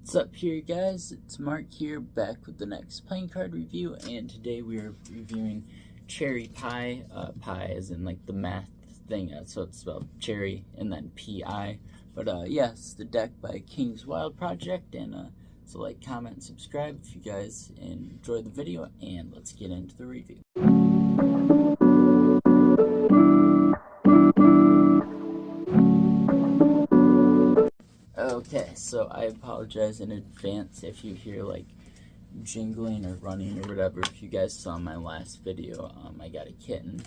What's up here, guys? It's Mark here, back with the next playing card review, and today we are reviewing Cherry Pie. Pie as in like the math thing, so it's spelled cherry and then P-I. But yes, the deck by King's Wild Project, and so like, comment, subscribe if you guys enjoy the video, and let's get into the review. Okay, so I apologize in advance if you hear like jingling or running or whatever. If you guys saw my last video, I got a kitten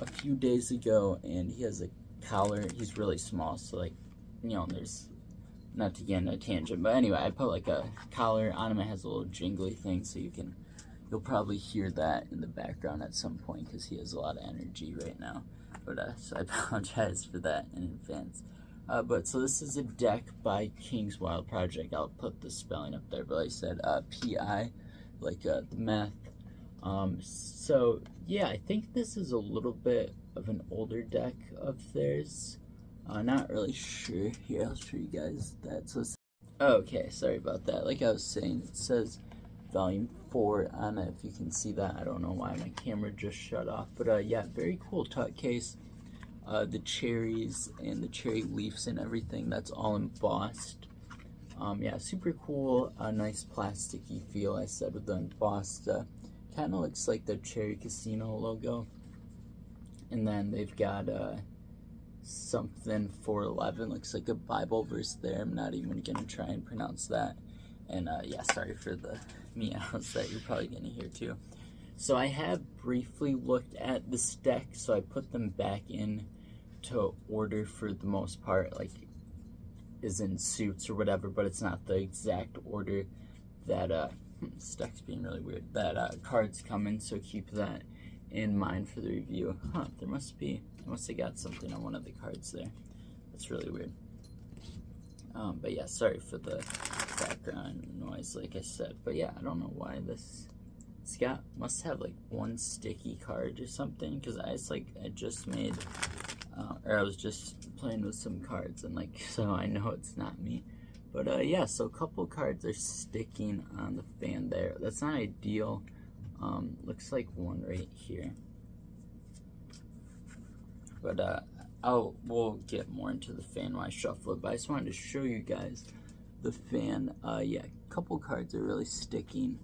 a few days ago, and he has a collar. He's really small, so like, you know, there's, not to get in a tangent, but anyway, I put like a collar on him. It has a little jingly thing, so you'll probably hear that in the background at some point because he has a lot of energy right now. But so I apologize for that in advance. But so this is a deck by King's Wild Project. I'll put the spelling up there, but like I said, P-I, like the math. So yeah, I think this is a little bit of an older deck of theirs. Not really sure. Here, I'll show you guys that. So okay, sorry about that. Like I was saying, it says volume 4 on it, if you can see that. I don't know why my camera just shut off, but yeah, very cool tuck case. The cherries and the cherry leaves and everything, that's all embossed. Yeah, super cool, nice plasticky feel, I said, with the embossed, kind of looks like the Cherry Casino logo. And then they've got something 411, looks like a Bible verse there. I'm not even gonna try and pronounce that. And yeah, sorry for the meows that you're probably gonna hear too. So I have briefly looked at this deck, so I put them back in to order for the most part, like is in suits or whatever, but it's not the exact order that this deck's being really weird, that cards come in, so keep that in mind for the review. There must have got something on one of the cards there. That's really weird. But yeah, sorry for the background noise, like I said. But yeah, I don't know why this, must have like one sticky card or something, because I just made, or I was just playing with some cards, and like, so I know it's not me. But yeah, so a couple cards are sticking on the fan there. That's not ideal. Looks like one right here. But we'll get more into the fan when I shuffle it, but I just wanted to show you guys the fan. Yeah, a couple cards are really sticking.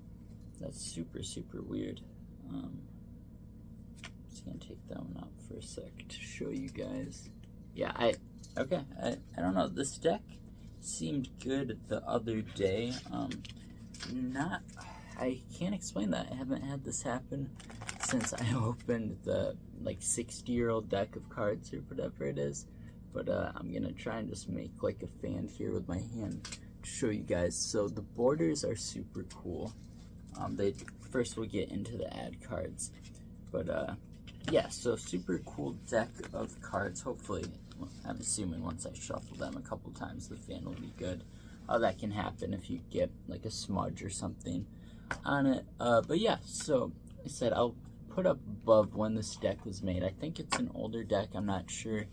That's super, super weird. Just gonna take that one out for a sec to show you guys. Yeah, I don't know. This deck seemed good the other day. I can't explain that. I haven't had this happen since I opened the like 60-year-old deck of cards or whatever it is. But I'm gonna try and just make like a fan here with my hand to show you guys. So the borders are super cool. First we'll get into the ad cards, but yeah, so super cool deck of cards. Hopefully, I'm assuming once I shuffle them a couple times, the fan will be good. That can happen if you get like a smudge or something on it. But yeah, so I said I'll put up above when this deck was made. I think it's an older deck, I'm not sure.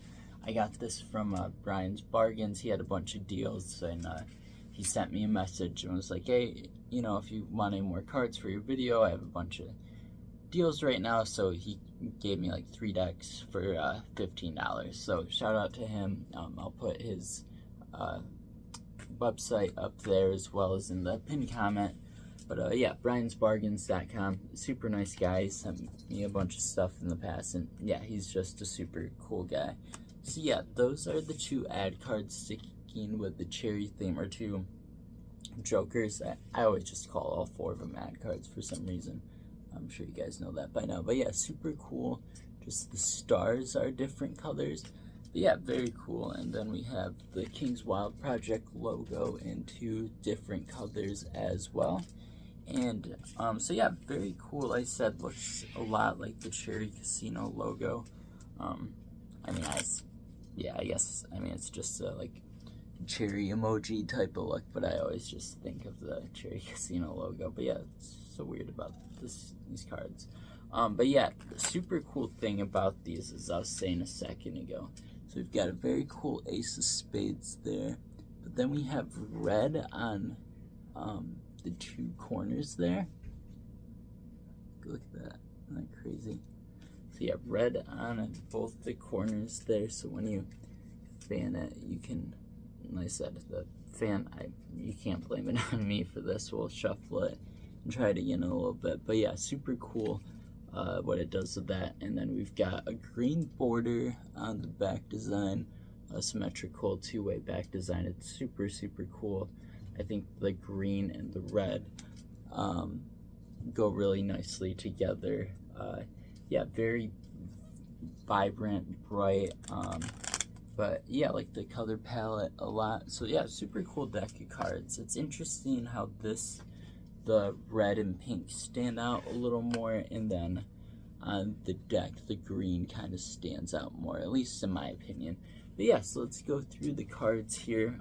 I got this from Brian's Bargains. He had a bunch of deals, and he sent me a message and was like, hey, you know, if you want any more cards for your video, I have a bunch of deals right now. So he gave me like 3 decks for $15. So shout out to him. I'll put his website up there as well as in the pinned comment. But yeah, briansbargains.com, super nice guy. He sent me a bunch of stuff in the past, and yeah, he's just a super cool guy. So yeah, those are the 2 ad cards sticking with the cherry theme, or 2 jokers. I always just call all 4 of them ad cards for some reason. I'm sure you guys know that by now. But yeah, super cool. Just the stars are different colors. But yeah, very cool. And then we have the King's Wild Project logo in 2 different colors as well. And so yeah, very cool. Like I said, looks a lot like the Cherry Casino logo. I guess, it's just like cherry emoji type of look, but I always just think of the Cherry Casino logo. But yeah, it's so weird about these cards. But yeah, the super cool thing about these is, I was saying a second ago, so we've got a very cool Ace of Spades there, but then we have red on the two corners there. Look at that, isn't that crazy? So you have red on both the corners there, so when you fan it, you can, like I said, the fan, you can't blame it on me for this. We'll shuffle it and try it again a little bit. But yeah, super cool what it does with that. And then we've got a green border on the back design, a symmetrical two-way back design. It's super, super cool. I think the green and the red go really nicely together. Yeah, very vibrant, bright, but yeah, like the color palette a lot. So yeah, super cool deck of cards. It's interesting how the red and pink stand out a little more, and then on the deck, the green kind of stands out more, at least in my opinion. But yeah, so let's go through the cards here.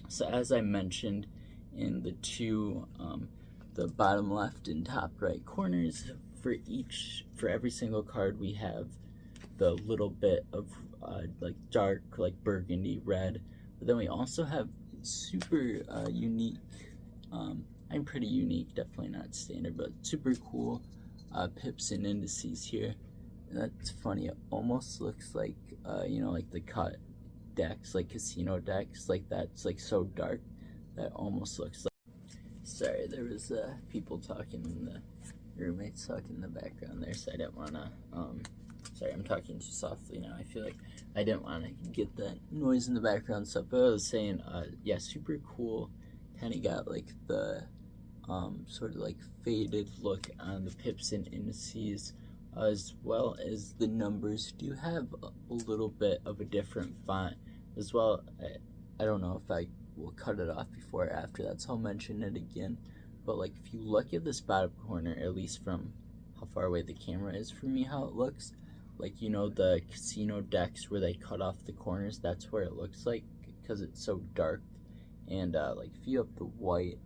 So as I mentioned in the two, the bottom left and top right corners, for every single card we have the little bit of like dark, like burgundy red, but then we also have super unique, I'm pretty unique, definitely not standard, but super cool pips and indices here. And that's funny, it almost looks like you know, like the cut decks, like casino decks, like that's like so dark that almost looks like, sorry, there was people talking in the roommates talking in the background there, so I didn't want to, sorry, I'm talking too softly now. I feel like I didn't want to get that noise in the background stuff, but I was saying, yeah, super cool, kind of got like the, sort of like faded look on the pips and indices, as well as the numbers do have a little bit of a different font as well. I don't know if I will cut it off before or after that, so I'll mention it again. But like if you look at this bottom corner, at least from how far away the camera is from me, how it looks, like, you know, the casino decks where they cut off the corners, that's where it looks like, because it's so dark. And like if you have the white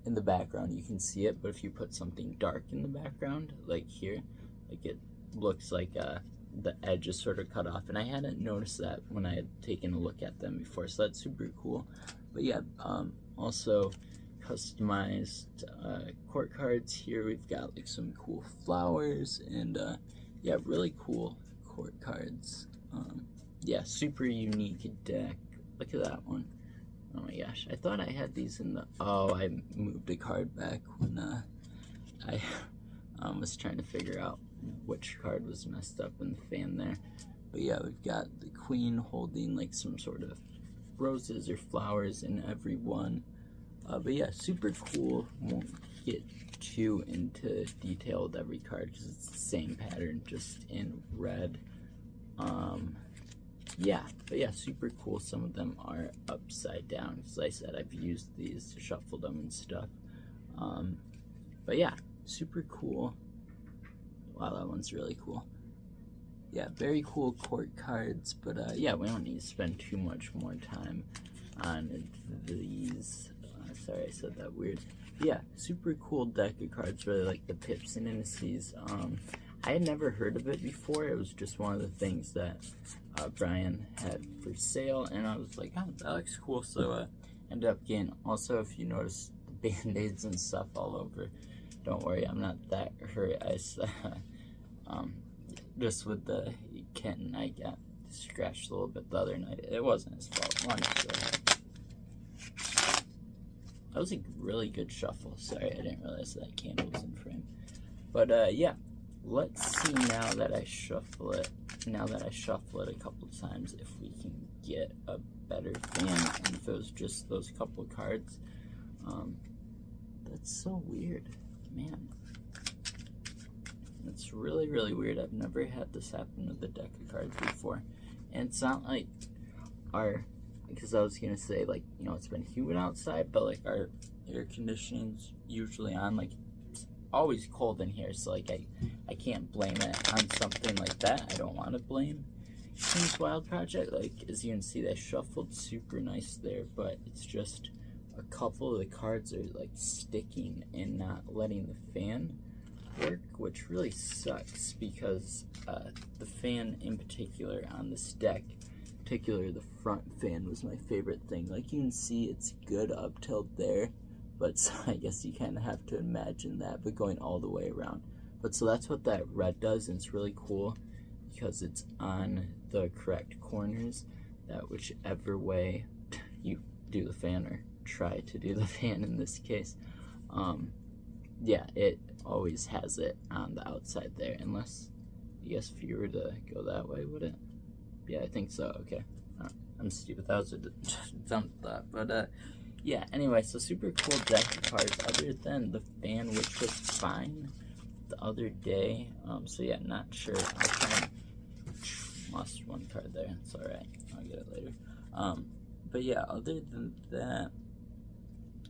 in the background, you can see it, but if you put something dark in the background, like here, like it looks like the edge is sort of cut off, and I hadn't noticed that when I had taken a look at them before, so that's super cool. But yeah, also customized court cards here. We've got like some cool flowers, and yeah, really cool court cards. Yeah, super unique deck. Look at that one. Oh my gosh, I thought I had these in the, oh, I moved a card back when I was trying to figure out which card was messed up in the fan there. But yeah, we've got the queen holding like some sort of roses or flowers in every one. But yeah, super cool. Won't get too into detail with every card because it's the same pattern, just in red. Yeah, but yeah, super cool. Some of them are upside down. As I said, I've used these to shuffle them and stuff. But yeah, super cool. Wow, that one's really cool. Yeah, very cool court cards, but yeah, we don't need to spend too much more time on these. Sorry, I said that weird. Yeah, super cool deck of cards, really like the pips and indices. I had never heard of it before. It was just one of the things that Brian had for sale, and I was like, oh, that looks cool, so ended up getting. Also, if you notice the band-aids and stuff all over, don't worry, I'm not that hurt. Just with the kitten, I got scratched a little bit the other night. It wasn't his fault. Long story. That was a really good shuffle. Sorry, I didn't realize that candle was in frame. But yeah, let's see now that I shuffle it. Now that I shuffle it a couple times, if we can get a better fan, and if it was just those couple cards. That's so weird, man. It's really, really weird. I've never had this happen with the deck of cards before. And it's not like our, because I was gonna say, like, you know, it's been humid outside, but like our air conditioning's usually on. Like, it's always cold in here, so like I can't blame it on something like that. I don't want to blame King's Wild Project. Like, as you can see, they shuffled super nice there, but it's just a couple of the cards are like sticking and not letting the fan work, which really sucks, because the fan in particular on this deck particular, the front fan was my favorite thing. Like, you can see it's good up till there, but so I guess you kind of have to imagine that, but going all the way around. But so that's what that red does, and it's really cool because it's on the correct corners, that whichever way you do the fan, or try to do the fan in this case, yeah, it always has it on the outside there, unless, I guess if you were to go that way, would it? Yeah, I think so. Okay, I'm stupid. That was a dumb thought, but yeah. Anyway, so super cool deck of cards. Other than the fan, which was fine the other day. So yeah, not sure. I'll try and lost one card there. It's all right. I'll get it later. But yeah, other than that,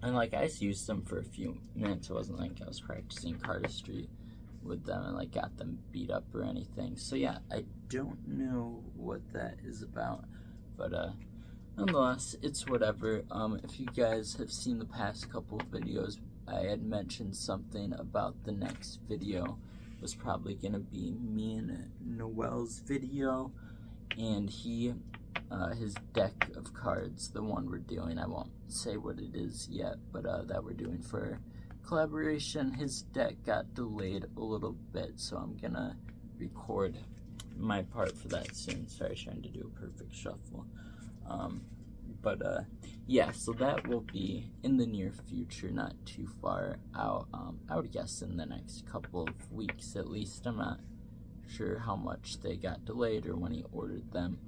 and like I just used them for a few minutes. It wasn't like I was practicing cardistry with them and like got them beat up or anything. So yeah, I don't know what that is about, but nonetheless, it's whatever. If you guys have seen the past couple of videos, I had mentioned something about the next video was probably gonna be me and Noel's video, and his deck of cards, the one we're doing, I won't say what it is yet, but that we're doing for collaboration, his deck got delayed a little bit, so I'm gonna record my part for that soon. Sorry, trying to do a perfect shuffle. Yeah, so that will be in the near future, not too far out. I would guess in the next couple of weeks at least. I'm not sure how much they got delayed or when he ordered them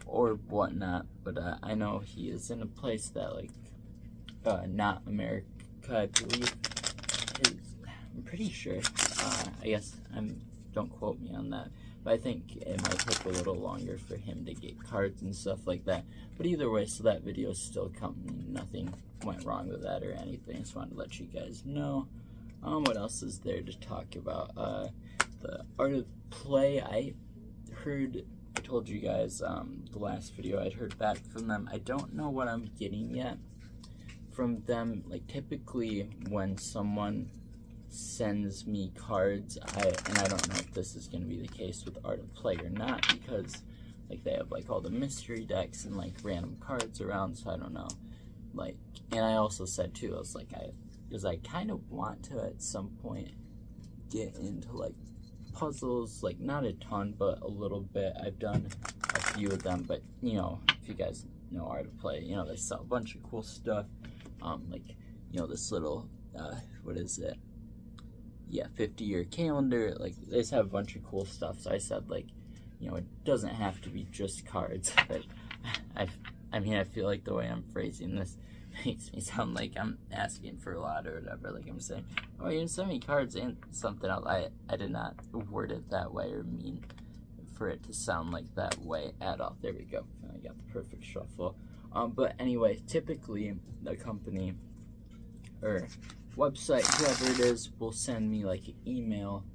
or whatnot, but I know he is in a place that, like, not America, I believe. I'm pretty sure. I guess don't quote me on that, but I think it might take a little longer for him to get cards and stuff like that. But either way, so that video is still coming. Nothing went wrong with that or anything. Just wanted to let you guys know. What else is there to talk about? The Art of Play. I told you guys the last video I'd heard back from them. I don't know what I'm getting yet from them. Like, typically when someone sends me cards, I don't know if this is going to be the case with Art of Play or not, because like they have like all the mystery decks and like random cards around, so I don't know. Like, and I also said too, I was like, I kind of want to at some point get into like puzzles, like not a ton, but a little bit. I've done a few of them, but you know, if you guys know Art of Play, you know, they sell a bunch of cool stuff. Like, you know, this little, what is it? Yeah, 50-year calendar. Like, they just have a bunch of cool stuff. So I said, like, you know, it doesn't have to be just cards. But I mean, I feel like the way I'm phrasing this makes me sound like I'm asking for a lot or whatever. Like, I'm saying, oh, you can send me cards and something else. I did not word it that way or mean for it to sound like that way at all. There we go. I got the perfect shuffle. But anyway, typically the company or website, whoever it is, will send me like an email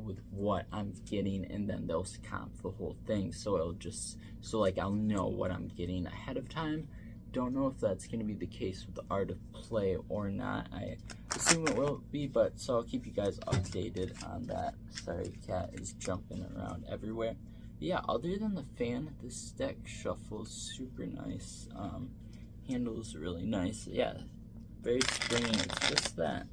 with what I'm getting, and then they'll comp the whole thing. So it'll just, so like I'll know what I'm getting ahead of time. Don't know if that's going to be the case with the Art of Play or not. I assume it will be, but so I'll keep you guys updated on that. Sorry, cat is jumping around everywhere. But yeah, other than the fan, this deck shuffles super nice. Handles really nice. Yeah, very springy. It's just that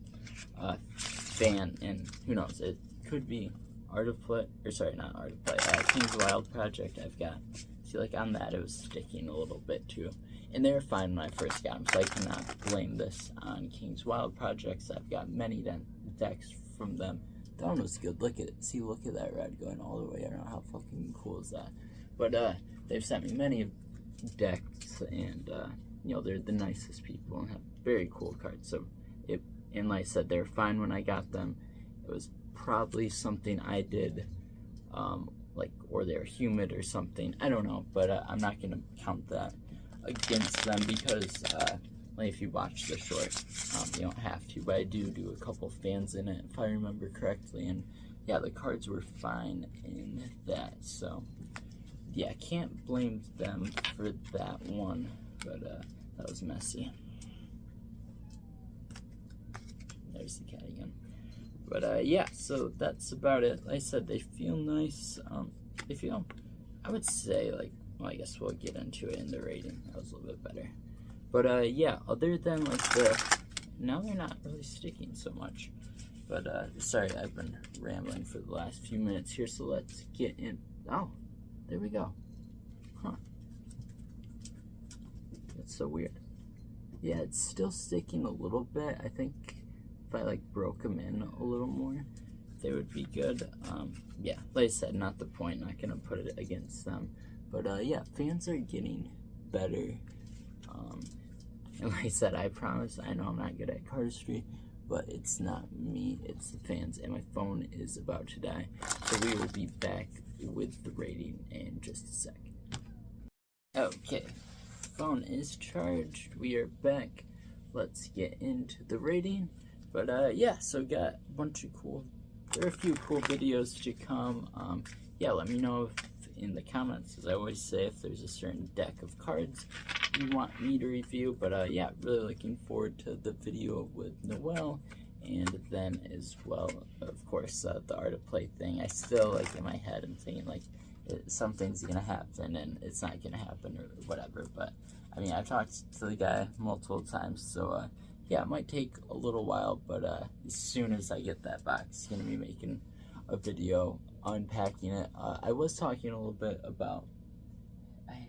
fan, and who knows, it could be Art of Play, or sorry, not Art of Play, King's Wild Project. I've got, see, like on that it was sticking a little bit too, and they were fine when I first got them, so I cannot blame this on King's Wild Projects. I've got many decks from them. That one was good. Look at it. See, look at that red going all the way around. How fucking cool is that? But they've sent me many decks, and you know, they're the nicest people and have very cool cards. So and like I said, they're fine when I got them. It was probably something I did, like, or they're humid or something. I don't know, but I'm not gonna count that against them because like if you watch the short, you don't have to. But I do a couple fans in it, if I remember correctly, and yeah, the cards were fine in that. So yeah, can't blame them for that one, but that was messy. There's the cat again. But yeah, so that's about it. Like I said, they feel nice. They feel, I would say, like well, I guess we'll get into it in the rating. That was a little bit better. But yeah, other than like now they're not really sticking so much. But sorry, I've been rambling for the last few minutes here, so let's get in. Oh, there we go. Huh. That's so weird. Yeah, it's still sticking a little bit. I think if I like broke them in a little more, they would be good. Yeah, like I said, not the point, not gonna put it against them. But yeah, fans are getting better. And like I said, I promise, I know I'm not good at cardistry, but it's not me, it's the fans, and my phone is about to die. So we will be back with the rating in just a sec. Okay, phone is charged, we are back. Let's get into the rating. But yeah, so got a bunch of cool, there are a few cool videos to come. Yeah, let me know in the comments, as I always say, if there's a certain deck of cards you want me to review. But yeah, really looking forward to the video with Noel, and then as well, of course, the Art of Play thing. I still, like, in my head, I'm thinking like something's gonna happen and it's not gonna happen or whatever. But I mean, I've talked to the guy multiple times, so yeah, it might take a little while, but as soon as I get that box, I'm gonna be making a video unpacking it. I was talking a little bit about, I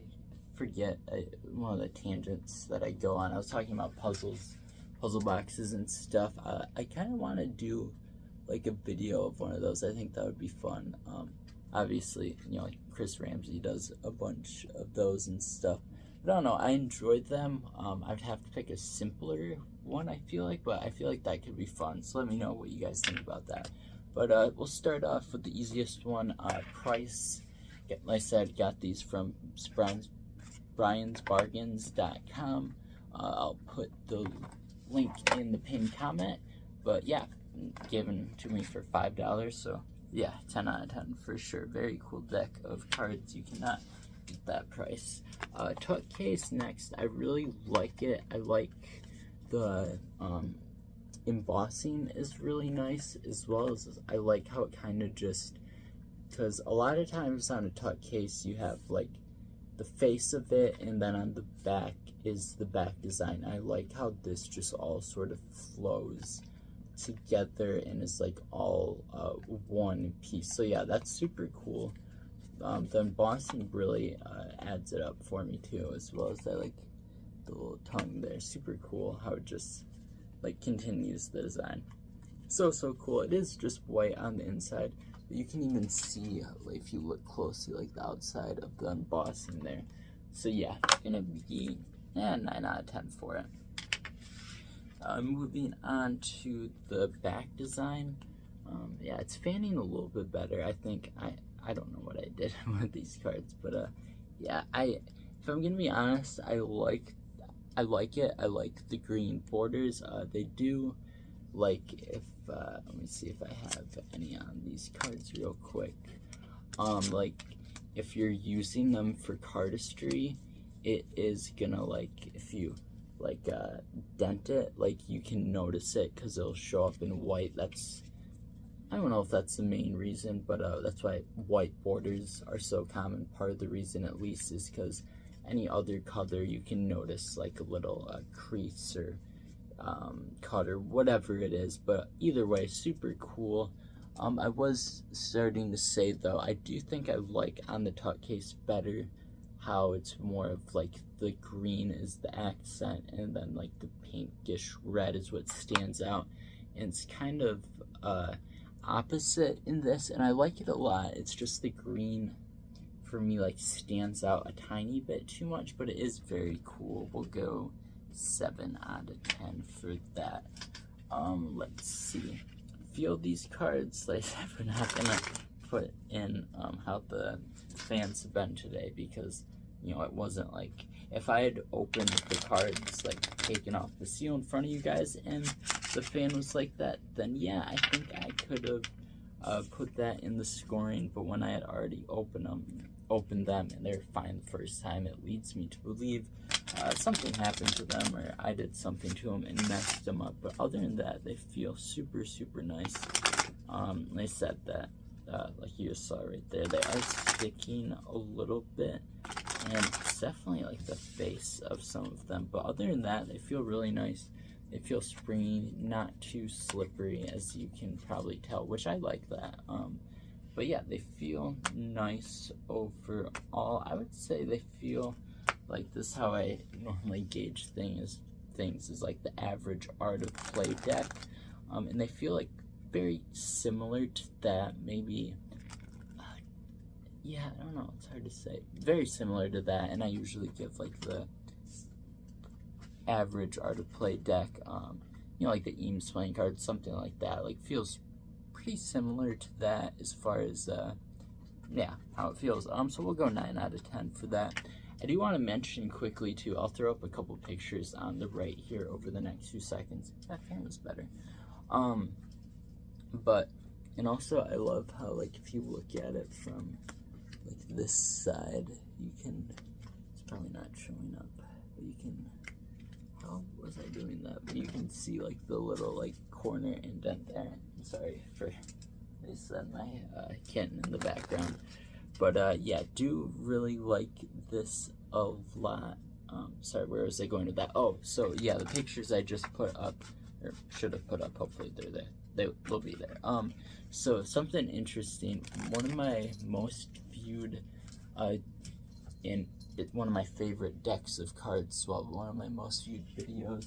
forget one of the tangents that I go on. I was talking about puzzle boxes and stuff. I kind of want to do like a video of one of those. I think that would be fun. Obviously, you know, like Chris Ramsey does a bunch of those and stuff. But I don't know, I enjoyed them. I'd have to pick a simpler one, I feel like, but I feel like that could be fun. So let me know what you guys think about that. But we'll start off with the easiest one. Price. Like I said, got these from briansbargains.com. I'll put the link in the pinned comment. But yeah, given to me for $5. So yeah, 10 out of 10 for sure. Very cool deck of cards. You cannot beat that price. Tuck case next. I really like it. I like the embossing is really nice, as well as I like how it kind of just, because a lot of times on a tuck case you have like the face of it, and then on the back is the back design. I like how this just all sort of flows together and is like all one piece. So yeah, that's super cool. The embossing really adds it up for me too, as well as I like the little tongue there. Super cool how it just like continues the design. So cool. It is just white on the inside, but you can even see, like, if you look closely, like the outside of the embossing there. So yeah, it's gonna be 9 out of 10 for it. Moving on to the back design. Yeah, it's fanning a little bit better. I think I don't know what I did with these cards, but yeah, if I'm gonna be honest, I like it. I like the green borders. They do, like, if let me see if I have any on these cards real quick. Like, if you're using them for cardistry, it is gonna, like, if you like dent it, like, you can notice it because it'll show up in white. That's, I don't know if that's the main reason, but that's why white borders are so common. Part of the reason, at least, is because any other color you can notice like a little crease or cut or whatever it is. But either way, super cool. I was starting to say though, I do think I like on the tuck case better how it's more of like the green is the accent, and then like the pinkish red is what stands out, and it's kind of opposite in this, and I like it a lot. It's just the green for me like stands out a tiny bit too much, but it is very cool. We'll go 7 out of 10 for that. Let's see. Feel these cards, like, we're not gonna put in how the fans have been today, because you know, it wasn't like, if I had opened the cards, like taken off the seal in front of you guys and the fan was like that, then yeah, I think I could have put that in the scoring. But when I had already opened them and they're fine the first time, it leads me to believe something happened to them, or I did something to them and messed them up. But other than that, they feel super nice. They said that like you saw right there, they are sticking a little bit, And it's definitely like the face of some of them, but other than that, they feel really nice. They feel springy, not too slippery, as you can probably tell, which I like that. But yeah, they feel nice overall. I would say they feel like this. How I normally gauge things is like the average Art of Play deck, and they feel like very similar to that. Maybe, yeah, I don't know. It's hard to say. Very similar to that, and I usually give like the average Art of Play deck, you know, like the Eames playing cards, something like that. Like feels pretty similar to that as far as yeah, how it feels. So we'll go 9 out of 10 for that. I do want to mention quickly too, I'll throw up a couple pictures on the right here over the next few seconds. That camera's better. But, and also I love how, like, if you look at it from like this side, you can, it's probably not showing up, but you can, how was I doing that? But you can see like the little like corner indent there. I'm sorry for my kitten in the background. But yeah, do really like this a lot. Sorry, where was I going with that? Oh, so yeah, the pictures I just put up, or should have put up, hopefully they're there. They will be there. So something interesting, one of my most viewed, one of my favorite decks of cards, well, one of my most viewed videos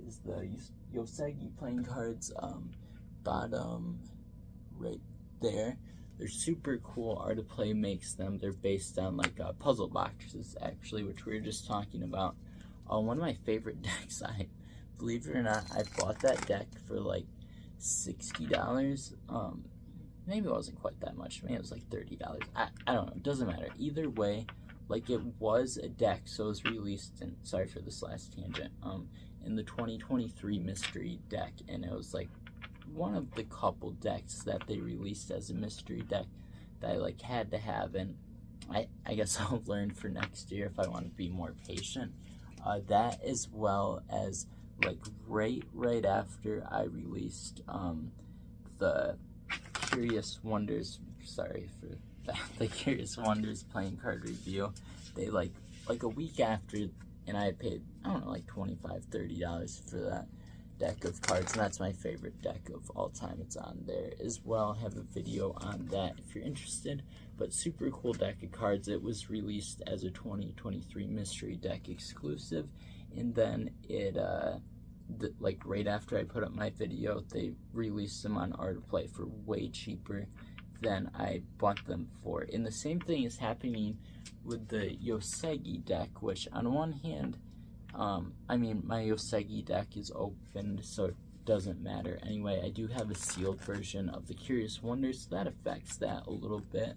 is the Yosagi playing cards, bottom right there. They're super cool. Art of Play makes them. They're based on like puzzle boxes, actually, which we were just talking about. One of my favorite decks, believe it or not, I bought that deck for like $60. Maybe it wasn't quite that much. Maybe it was like $30. I don't know. It doesn't matter. Either way, like it was a deck, so it was released in, sorry for this last tangent, in the 2023 mystery deck, and it was like one of the couple decks that they released as a mystery deck that I like had to have, and I guess I'll learn for next year if I want to be more patient. That, as well as like right after I released the Curious Wonders, sorry for that, the Curious Wonders playing card review, they like a week after, and I paid, I don't know, like $25-$30 for that deck of cards, and that's my favorite deck of all time. It's on there as well. I have a video on that if you're interested, but super cool deck of cards. It was released as a 2023 mystery deck exclusive, and then it like right after I put up my video, they released them on Art of Play for way cheaper than I bought them for. And the same thing is happening with the Yosagi deck, which on one hand, I mean, my Yosagi deck is opened, so it doesn't matter. Anyway, I do have a sealed version of the Curious Wonders, so that affects that a little bit.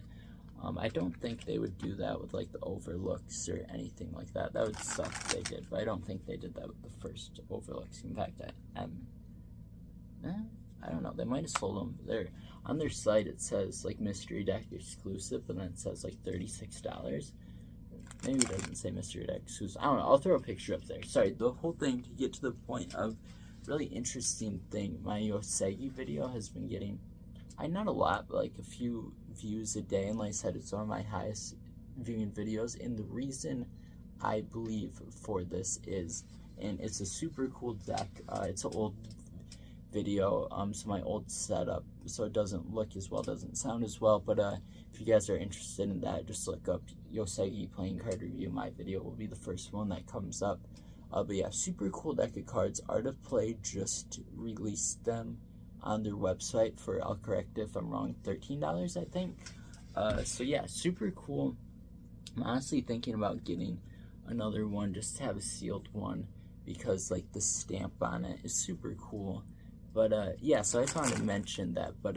I don't think they would do that with like the Overlooks or anything like that. That would suck if they did, but I don't think they did that with the first Overlooks. In fact, I don't know. They might have sold them. They're on their site. It says like mystery deck exclusive, but then it says like $36. Maybe it doesn't say mystery deck exclusive. I don't know. I'll throw a picture up there. Sorry, the whole thing, to get to the point of really interesting thing, my Yosagi video has been getting, not a lot, but like a few views a day, and like I said, it's one of my highest viewing videos. And the reason I believe for this is, and it's a super cool deck, it's an old video, so my old setup, so it doesn't look as well, doesn't sound as well, but if you guys are interested in that, just look up Yosagi playing card review. My video will be the first one that comes up. But yeah, super cool deck of cards. Art of Play just released them on their website for, I'll correct if I'm wrong, $13, I think. So yeah, super cool. I'm honestly thinking about getting another one, just to have a sealed one, because like the stamp on it is super cool. But yeah, so I just wanted to mention that. But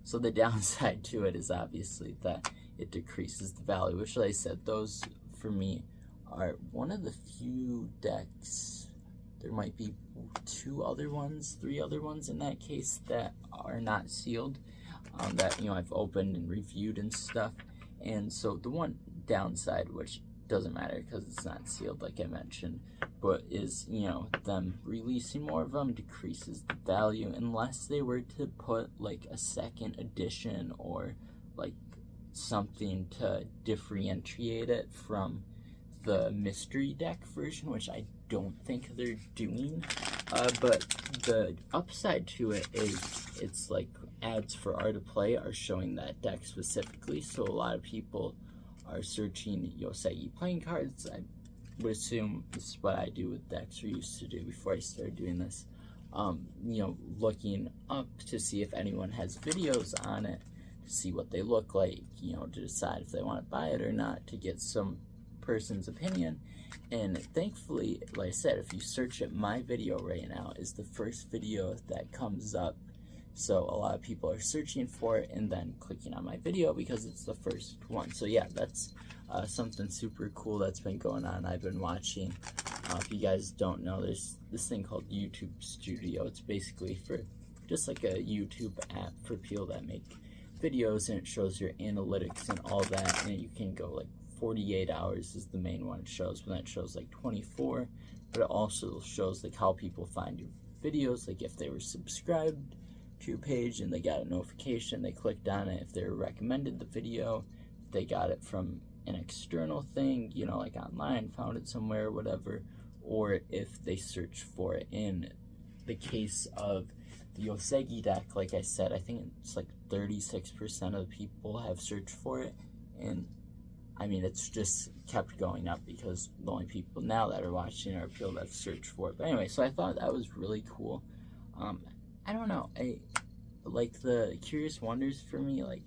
so the downside to it is obviously that it decreases the value, which, like I said, those for me are one of the few decks. There might be 3 other ones in that case that are not sealed, that, you know, I've opened and reviewed and stuff. And so the one downside, which doesn't matter because it's not sealed like I mentioned, but is, you know, them releasing more of them decreases the value, unless they were to put like a second edition or like something to differentiate it from the mystery deck version, which I don't think they're doing. But the upside to it is it's like ads for Art of Play are showing that deck specifically, so a lot of people are searching Yosegi playing cards. I would assume this is what I do with decks, or used to do before I started doing this. You know, looking up to see if anyone has videos on it, to see what they look like, you know, to decide if they want to buy it or not, to get some person's opinion. And thankfully, like I said, if you search it, my video right now is the first video that comes up. So a lot of people are searching for it and then clicking on my video because it's the first one. So yeah, that's something super cool that's been going on. I've been watching, if you guys don't know, there's this thing called YouTube Studio. It's basically for just like a YouTube app for people that make videos, and it shows your analytics and all that, and you can go like 48 hours is the main one it shows, but then it shows like 24, but it also shows like how people find your videos, like if they were subscribed to your page and they got a notification, they clicked on it, if they were recommended the video, if they got it from an external thing, you know, like online, found it somewhere, whatever, or if they search for it. In the case of the Yosegi deck, like I said, I think it's like 36% of the people have searched for it, and I mean, it's just kept going up because the only people now that are watching are people that have searched for it. But anyway, so I thought that was really cool. I don't know, I like the Curious Wonders for me, like,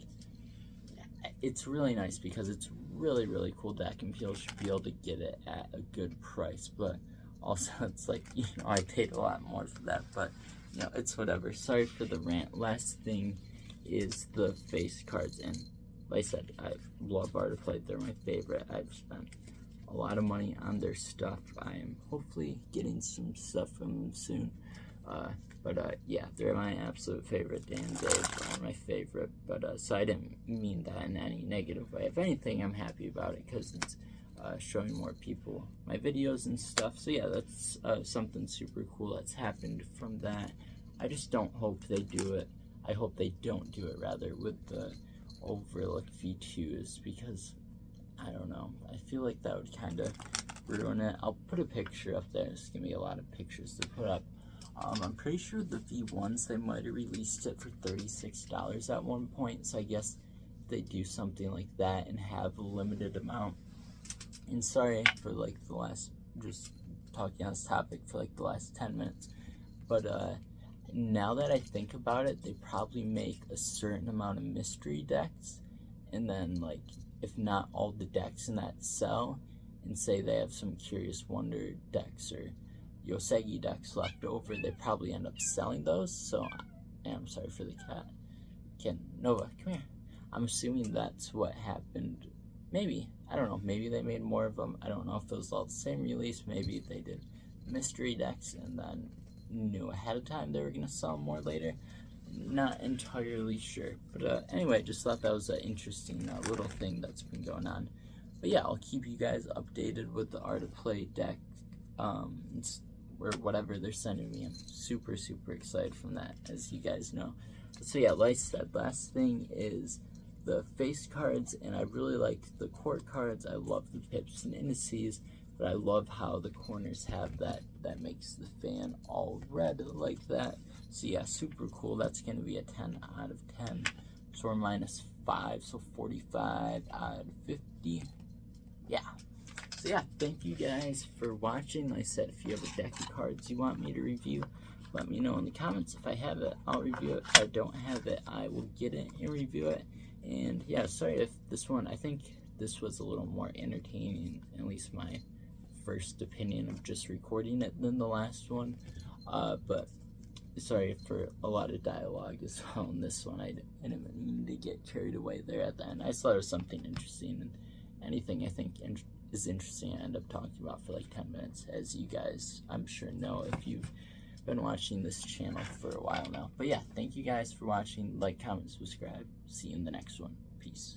it's really nice because it's really cool deck and people should be able to get it at a good price, but also it's like, you know, I paid a lot more for that, but you know, it's whatever. Sorry for the rant. Last thing is the face cards, and like I said, I love Art of Play. They're my favorite. I've spent a lot of money on their stuff. I am hopefully getting some stuff from them soon. Yeah, they're my absolute favorite. Dan and Dave are my favorite. So I didn't mean that in any negative way. If anything, I'm happy about it because it's showing more people my videos and stuff. So yeah, that's something super cool that's happened from that. I just don't hope they do it. I hope they don't do it, rather, with the Overlook V2s, because I don't know, I feel like that would kind of ruin it. I'll put a picture up there. It's gonna be a lot of pictures to put up. I'm pretty sure the V1s, they might have released it for $36 at one point, so I guess if they do something like that and have a limited amount. And sorry for like the last, just talking on this topic for like the last 10 minutes, but now that I think about it, they probably make a certain amount of mystery decks, and then like, if not all the decks in that sell, and say they have some Curious Wonder decks or Yosegi decks left over, they probably end up selling those. So, and I'm sorry for the cat. Nova, come here. I'm assuming that's what happened. Maybe, I don't know, maybe they made more of them. I don't know if it was all the same release. Maybe they did mystery decks and then knew ahead of time they were going to sell more later. Not entirely sure. But anyway, just thought that was an interesting little thing that's been going on. But yeah, I'll keep you guys updated with the Art of Play deck, or whatever they're sending me. I'm super excited from that, as you guys know. So yeah, like I said, last thing is the face cards, and I really like the court cards. I love the pips and indices, but I love how the corners have that makes the fan all red like that. So yeah, super cool. That's going to be a 10 out of 10. So we're -5, so 45 out of 50. Yeah. So yeah, thank you guys for watching. Like I said, if you have a deck of cards you want me to review, let me know in the comments. If I have it, I'll review it. If I don't have it, I will get it and review it. And yeah, sorry if this one, I think this was a little more entertaining, at least my first opinion of just recording it, than the last one. But sorry for a lot of dialogue as well in this one. I didn't mean to get carried away there at the end. I just thought it was something interesting, and anything I think is interesting I end up talking about for like 10 minutes, as you guys I'm sure know if you've been watching this channel for a while now. But yeah, thank you guys for watching. Like, comment, subscribe. See you in the next one. Peace.